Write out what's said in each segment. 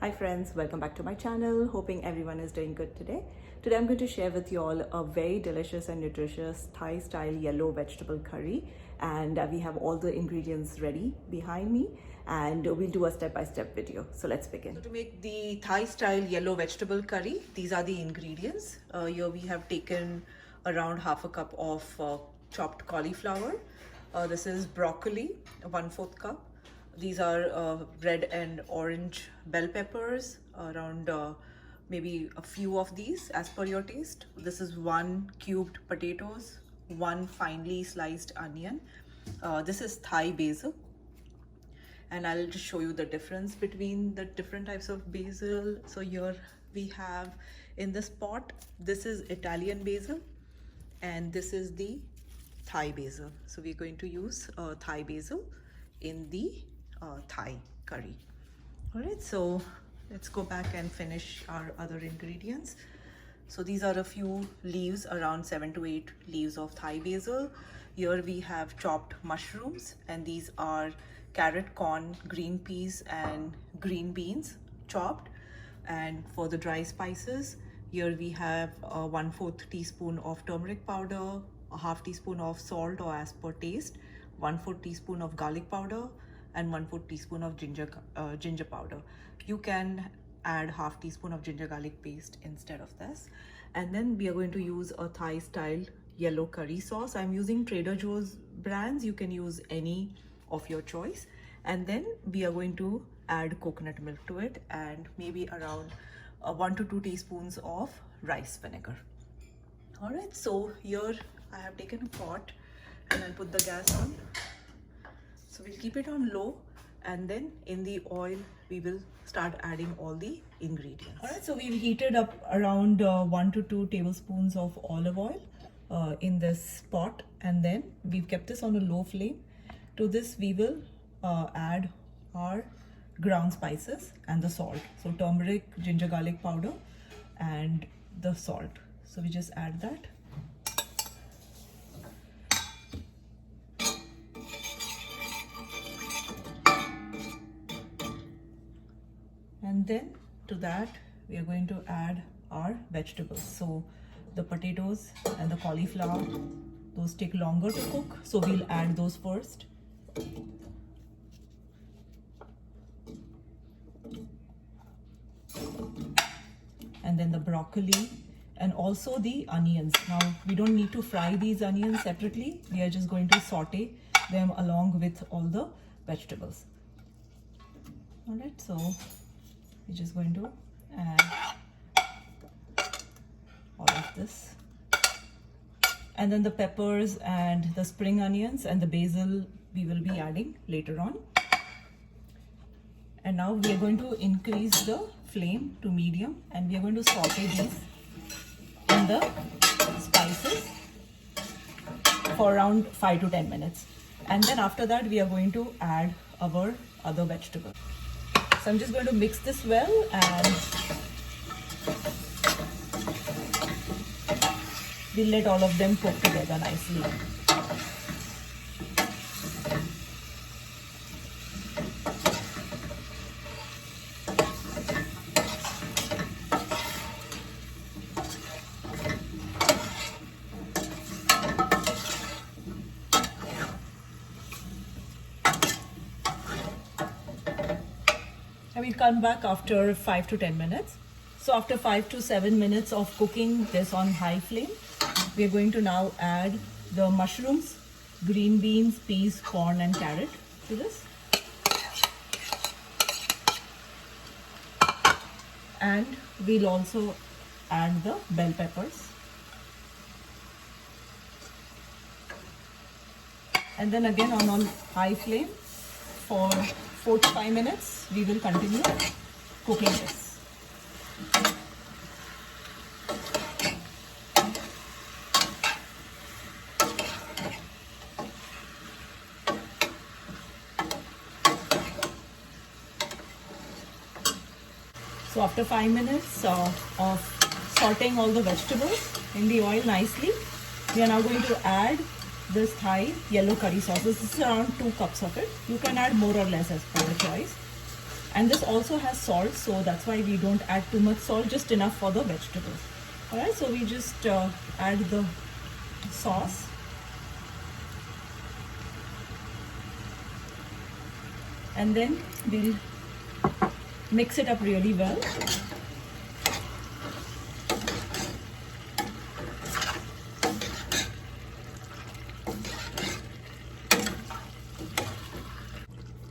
Hi friends, welcome back to my channel. Hoping everyone is doing good today. Today I'm going to share with you all a very delicious and nutritious Thai style yellow vegetable curry, and we have all the ingredients ready behind me, and we'll do a step-by-step video. So let's begin. So to make the Thai style yellow vegetable curry, these are the ingredients. Here we have taken around half a cup of chopped cauliflower. This is broccoli, 1/4 cup. These are red and orange bell peppers, around maybe a few of these as per your taste. This is 1 cubed potatoes, 1 finely sliced onion. This is Thai basil, and I'll just show you the difference between the different types of basil. So here we have in this pot, this is Italian basil and this is the Thai basil. So we're going to use Thai basil in the Thai curry. All right, so let's go back and finish our other ingredients. So these are a few leaves, around 7 to 8 leaves of Thai basil. Here we have chopped mushrooms, and these are carrot, corn, green peas and green beans chopped. And for the dry spices, here we have 1/4 teaspoon of turmeric powder, a half teaspoon of salt or as per taste, 1/4 teaspoon of garlic powder, and 1/4 teaspoon of ginger powder. You can add half teaspoon of ginger garlic paste instead of this. And then we are going to use a Thai style yellow curry sauce. I'm using Trader Joe's brands. You can use any of your choice. And then we are going to add coconut milk to it, and maybe around 1 to 2 teaspoons of rice vinegar. All right, so here I have taken a pot and I'll put the gas on. So we'll keep it on low, and then in the oil we will start adding all the ingredients. All right, so we've heated up around 1 to 2 tablespoons of olive oil in this pot, and then we've kept this on a low flame. To this we will add our ground spices and the salt. So turmeric, ginger garlic powder and the salt. So we just add that. And then to that we are going to add our vegetables. So the potatoes and the cauliflower, those take longer to cook, so we'll add those first. And then the broccoli and also the onions. Now we don't need to fry these onions separately. We are just going to saute them along with all the vegetables. All right, so we're just going to add all of this, and then the peppers and the spring onions and the basil we will be adding later on. And now we are going to increase the flame to medium, and we are going to saute these in the spices for around 5 to 10 minutes. And then after that we are going to add our other vegetables. So I'm just going to mix this well, and we'll let all of them cook together nicely. And we'll come back after 5 to 10 minutes. So after 5 to 7 minutes of cooking this on high flame, we are going to now add the mushrooms, green beans, peas, corn and carrot to this. And we'll also add the bell peppers. And then again on high flame for 4 to 5 minutes, we will continue cooking this. So after 5 minutes of sauteing all the vegetables in the oil nicely, we are now going to add this Thai yellow curry sauce. This is around 2 cups of it. You can add more or less as per your choice. And this also has salt, so that's why we don't add too much salt, just enough for the vegetables. Alright, so we just add the sauce. And then we'll mix it up really well.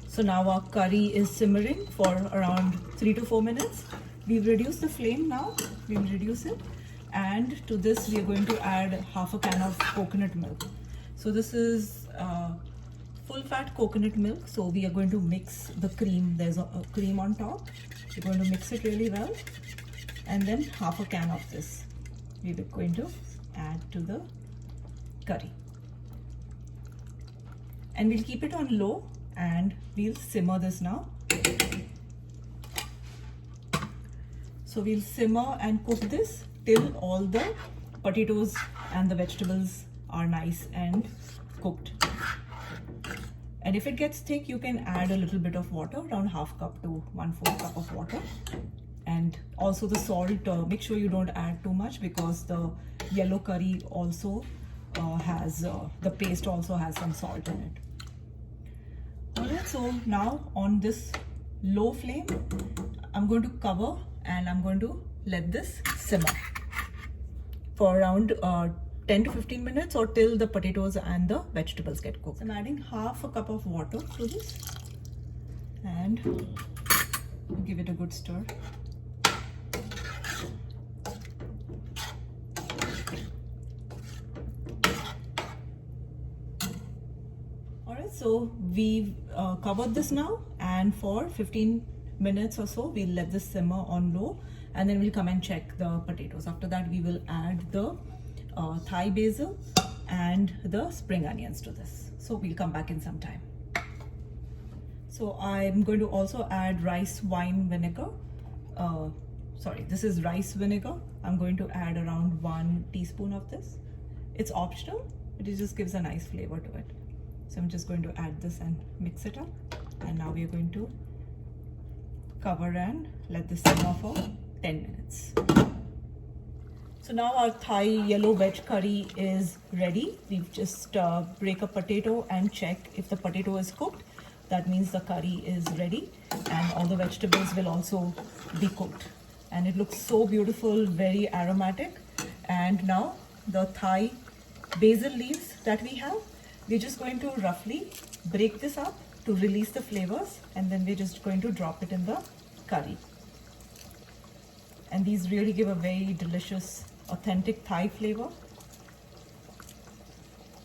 So now our curry is simmering for around 3 to 4 minutes. We've reduced the flame now. We'll reduce it. And to this we are going to add half a can of coconut milk. So this is full fat coconut milk. So we are going to mix the cream. There's a cream on top. We're going to mix it really well. And then half a can of this we are going to add to the curry. And we'll keep it on low and we'll simmer this now. So we'll simmer and cook this till all the potatoes and the vegetables are nice and cooked. And if it gets thick, you can add a little bit of water, around half cup to 1/4 cup of water. And also the salt, make sure you don't add too much because the yellow curry also has, the paste also has some salt in it. Alright, so now on this low flame, I'm going to cover and I'm going to let this simmer for around 10 to 15 minutes or till the potatoes and the vegetables get cooked. I'm adding half a cup of water to this and give it a good stir. Alright, so we've covered this now, and for 15 minutes or so we'll let this simmer on low, and then we'll come and check the potatoes. After that we will add the Thai basil and the spring onions to this. So we'll come back in some time. So I'm going to also add rice wine vinegar. Sorry, this is rice vinegar. I'm going to add around 1 teaspoon of this. It's optional, but it just gives a nice flavor to it. So I'm just going to add this and mix it up. And now we are going to cover and let this simmer for 10 minutes. So now our Thai yellow veg curry is ready. We've just break a potato and check if the potato is cooked. That means the curry is ready and all the vegetables will also be cooked. And it looks so beautiful, very aromatic. And now the Thai basil leaves that we have, we're just going to roughly break this up to release the flavors, and then we're just going to drop it in the curry. And these really give a very delicious, authentic Thai flavor.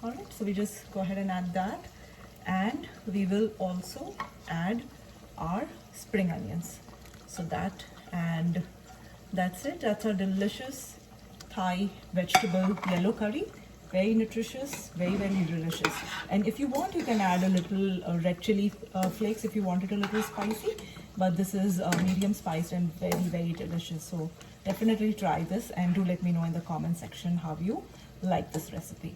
Alright, so we just go ahead and add that, and we will also add our spring onions. So that, and that's it. That's our delicious Thai vegetable yellow curry. Very nutritious, very, very delicious. And if you want, you can add a little red chili flakes if you want it a little spicy. But this is medium spiced and very, very delicious. So definitely try this, and do let me know in the comment section how you like this recipe.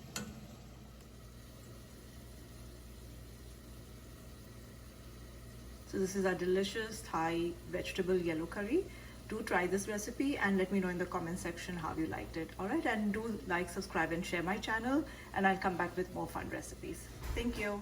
So this is our delicious Thai vegetable yellow curry. Do try this recipe and let me know in the comment section how you liked it. Alright, and do like, subscribe and share my channel, and I'll come back with more fun recipes. Thank you.